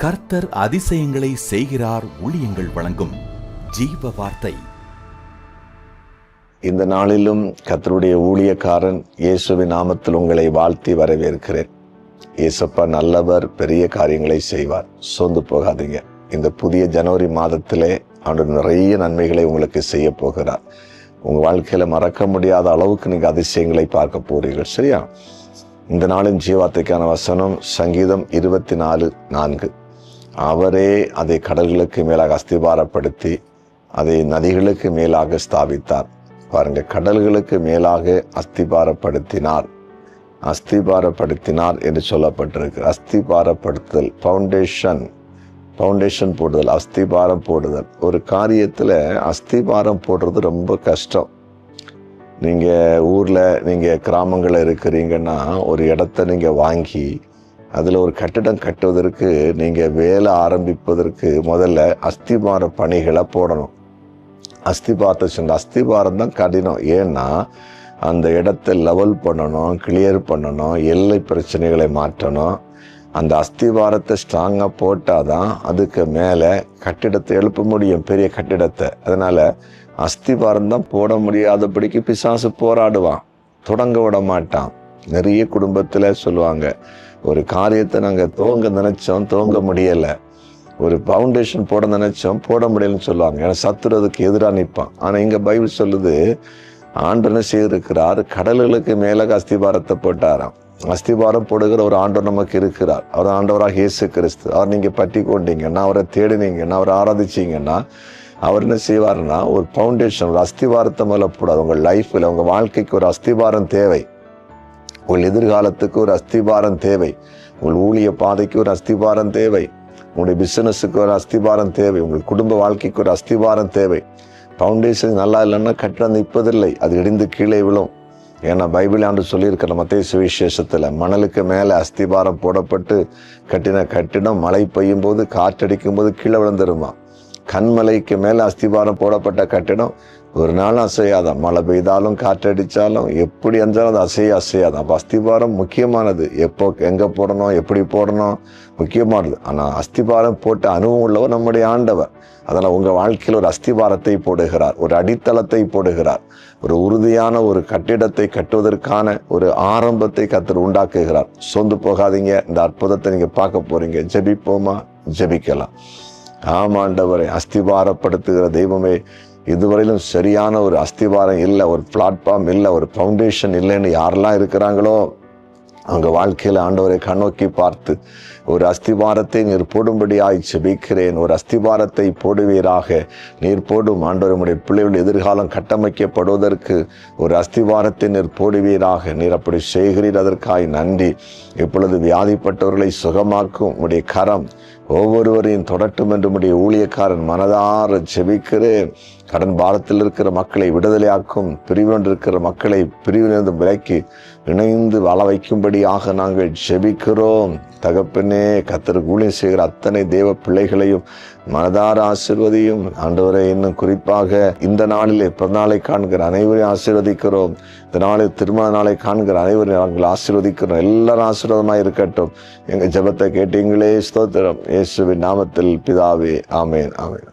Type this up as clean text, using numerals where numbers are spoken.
கர்த்தர் அதிசயங்களை செய்கிறார். ஊழியங்கள் வழங்கும் ஜீவ வார்த்தை. இந்த நாளிலும் கர்த்தருடைய ஊழியக்காரன் இயேசுவின் நாமத்தில் உங்களை வாழ்த்தி வரவேற்கிறேன். இயேசப்பா நல்லவர், பெரிய காரியங்களை செய்வார். சோர்ந்து போகாதீங்க. இந்த புதிய ஜனவரி மாதத்திலே அவர் நிறைய நன்மைகளை உங்களுக்கு செய்ய போகிறார். உங்கள் வாழ்க்கையில் மறக்க முடியாத அளவுக்கு நீங்கள் அதிசயங்களை பார்க்க போறீர்கள். சரியா? இந்த நாளின் ஜீவார்த்தைக்கான வசனம் சங்கீதம் 24:4. அவரே அதை கடல்களுக்கு மேலாக அஸ்திபாரப்படுத்தி அதை நதிகளுக்கு மேலாக ஸ்தாபித்தார். பாருங்க, கடல்களுக்கு மேலாக அஸ்திபாரப்படுத்தினார் என்று சொல்லப்பட்டிருக்கு. அஸ்திபாரப்படுத்துதல், பவுண்டேஷன் போடுதல், அஸ்திபாரம் போடுதல். ஒரு காரியத்தில் அஸ்திபாரம் போடுறது ரொம்ப கஷ்டம். நீங்கள் ஊரில், நீங்கள் கிராமங்களில் இருக்கிறீங்கன்னா ஒரு இடத்த நீங்கள் வாங்கி அதில் ஒரு கட்டிடம் கட்டுவதற்கு நீங்கள் வேலை ஆரம்பிப்பதற்கு முதல்ல அஸ்திபார பணிகளை போடணும். அஸ்திபாரம் தான் கடினம். ஏன்னா அந்த இடத்தை லெவல் பண்ணணும், கிளியர் பண்ணணும், எல்லை பிரச்சனைகளை மாற்றணும். அந்த அஸ்திபாரத்தை ஸ்ட்ராங்காக போட்டால் தான் அதுக்கு மேலே கட்டிடத்தை எழுப்ப முடியும், பெரிய கட்டிடத்தை. அதனால் அஸ்திபாரம் தான் போட முடியாதபடிக்கு பிசாசு போராடுவான், தொடங்க விட மாட்டான். நிறைய குடும்பத்தில் சொல்லுவாங்க, ஒரு காரியத்தை நாங்கள் துவங்க முடியலை, ஒரு பவுண்டேஷன் போட நினைச்சோம், போட முடியலன்னு சொல்லுவாங்க. ஏன்னா சத்துரு அதுக்கு எதிராக நிற்பான். ஆனால் இங்கே பைபிள் சொல்லுது, ஆண்டவனை செய்திருக்கிறார், கடல்களுக்கு மேலாக அஸ்திபாரத்தை போட்டாராம். அஸ்திபாரம் போடுகிற ஒரு ஆண்டவர் நமக்கு இருக்கிறார். அவர் ஆண்டவராக இயேசு கிறிஸ்து. அவர் நீங்கள் பற்றி கொண்டீங்கன்னா, அவரை தேடினீங்கன்னா, அவரை ஆராதிச்சிங்கன்னா, அவர் என்ன செய்வார்னா ஒரு பவுண்டேஷன், ஒரு அஸ்திபாரத்தை மேலே போடாது. உங்கள் லைஃப்பில், உங்கள் வாழ்க்கைக்கு ஒரு அஸ்திபாரம் தேவை. உங்கள் எதிர்காலத்துக்கு ஒரு அஸ்திபாரம் தேவை. உங்கள் ஊழிய பாதைக்கு ஒரு அஸ்திபாரம் தேவை. உங்களுடைய பிசினஸுக்கு ஒரு அஸ்திபாரம் தேவை. உங்கள் குடும்ப வாழ்க்கைக்கு ஒரு அஸ்திபாரம் தேவை. பவுண்டேஷன் நல்லா இல்லைன்னா கட்டிடம் நிற்பதில்லை, அது இடிந்து கீழே விழும். ஏன்னா பைபிள் ஆண்டு சொல்லியிருக்கிற மத்தேயு சுவிசேஷத்தில், மணலுக்கு மேலே அஸ்திபாரம் போடப்பட்டு கட்டின கட்டிடம் மழை பெய்யும் போது, காற்றடிக்கும் போது கீழே விழுந்துருமா. கண்மலைக்கு மேலே அஸ்திபாரம் போடப்பட்ட கட்டிடம் ஒரு நாள் அசையாதான். மழை பெய்தாலும் காற்றடித்தாலும் எப்படி இருந்தாலும் அது அசையாது. அப்போ அஸ்திபாரம் முக்கியமானது. எப்போ, எங்கே போடணும், எப்படி போடணும், முக்கியமானது. ஆனால் அஸ்திபாரம் போட்ட அனுபவம் உள்ளவர் நம்முடைய ஆண்டவர். அதனால் உங்கள் வாழ்க்கையில் ஒரு அஸ்திபாரத்தை போடுகிறார், ஒரு அடித்தளத்தை போடுகிறார், ஒரு உறுதியான ஒரு கட்டிடத்தை கட்டுவதற்கான ஒரு ஆரம்பத்தை கர்த்தர் உண்டாக்குகிறார். சோர்ந்து போகாதீங்க. இந்த அற்புதத்தை நீங்கள் பார்க்க போறீங்க. ஜெபிப்போமா? ஜெபிக்கலாம். ஆமாண்டவரை, அஸ்திபாரப்படுத்துகிற தெய்வமே, இதுவரையிலும் சரியான ஒரு அஸ்திபாரம் இல்லை, ஒரு பிளாட்ஃபார்ம் இல்லை, ஒரு பவுண்டேஷன் இல்லைன்னு யாரெல்லாம் இருக்கிறாங்களோ அவங்க வாழ்க்கையில் ஆண்டவரை கண்ணோக்கி பார்த்து ஒரு அஸ்திபாரத்தை நீர் போடும்படியாய் ஜெபிக்கிறேன். ஒரு அஸ்திபாரத்தை போடுவீராக. நீர் போடும் ஆண்டவர், உடைய பிள்ளைகள் எதிர்காலம் கட்டமைக்கப்படுவதற்கு ஒரு அஸ்திபாரத்தை நீர் போடுவீராக. நீர் அப்படி செய்கிறீர், அதற்காய் நன்றி. இப்பொழுது வியாதிப்பட்டவர்களை சுகமாக்கும் உடைய கரம் ஒவ்வொருவரையும் தொடட்டும் என்று உடைய ஊழியக்காரன் மனதார ஜெபிக்கிறேன். கடன் பாரத்தில் இருக்கிற மக்களை விடுதலையாக்கும், பிரிவினில் இருக்கிற மக்களை பிரிவிலிருந்து விலக்கி இணைந்து வாழ வைக்கும்படியாக நாங்கள் ஜெபிக்கிறோம். தகப்பனே, கர்த்தருக்கு ஊழியம் செய்கிற அத்தனை தேவ பிள்ளைகளையும் மனதார ஆசீர்வதியும் ஆண்டவரை. இன்னும் குறிப்பாக இந்த நாளிலே பிறநாளை காண்கிற அனைவரையும் ஆசீர்வதிக்கிறோம். இந்த நாளில் திருமண நாளை காண்கிற அனைவரையும் நாங்கள் ஆசீர்வதிக்கிறோம். எல்லாரும் ஆசீர்வாதமாக இருக்கட்டும். எங்கள் ஜெபத்தை கேட்டீங்களே, ஸ்தோத்திரம். இயேசுவின் நாமத்தில் பிதாவே, ஆமேன், ஆமேன்.